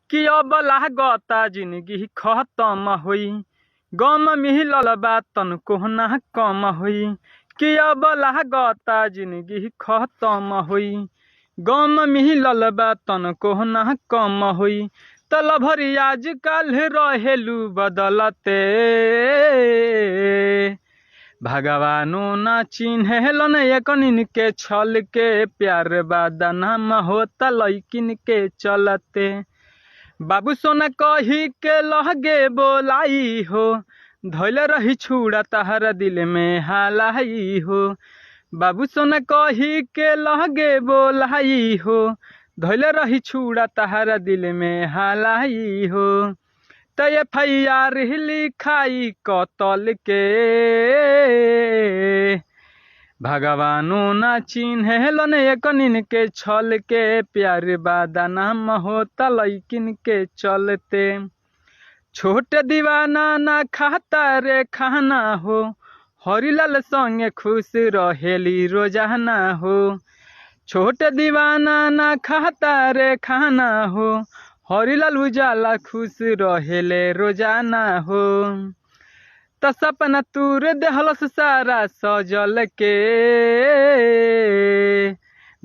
कि अब लागता जिंदगी खत्म होई, गम मिलल बा तनको ना कम होई। कि अब लागता जिंदगी खत्म होई, गम मिलल बा तनको ना कम होई। तल भरी आजकल रहेलू बदलते, भगवानो ना चिन्हलन एकनिन के छल के। प्यार बदनाम होता लइकिन के चलते। बाबू सोना कही के लहगे बोलाई हो, धैल रही छुड़ा तहरा दिल में हालाई हो। बाबू सोना कही के लहगे बोलाई हो, धैल रही छुड़ा तहरा दिल में हालाई हो। त FIR लिखाई कतल के, भगवानो ना चिन्हलन एकनिन के छल के। प्यार बदनाम होता लइकिन के चलते। छोट दीवाना ना खाता रे खाना हो, हरिलाल संगे खुश रहेली रोजाना हो। छोट दीवाना ना खाता रे खाना हो, हरिलाल उजाला खुश रहेले रोजाना हो। त सपना तूर देहलस सारा सजल के,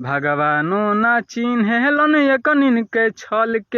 भगवानो ना चिन्हलन एकनिन के छल के।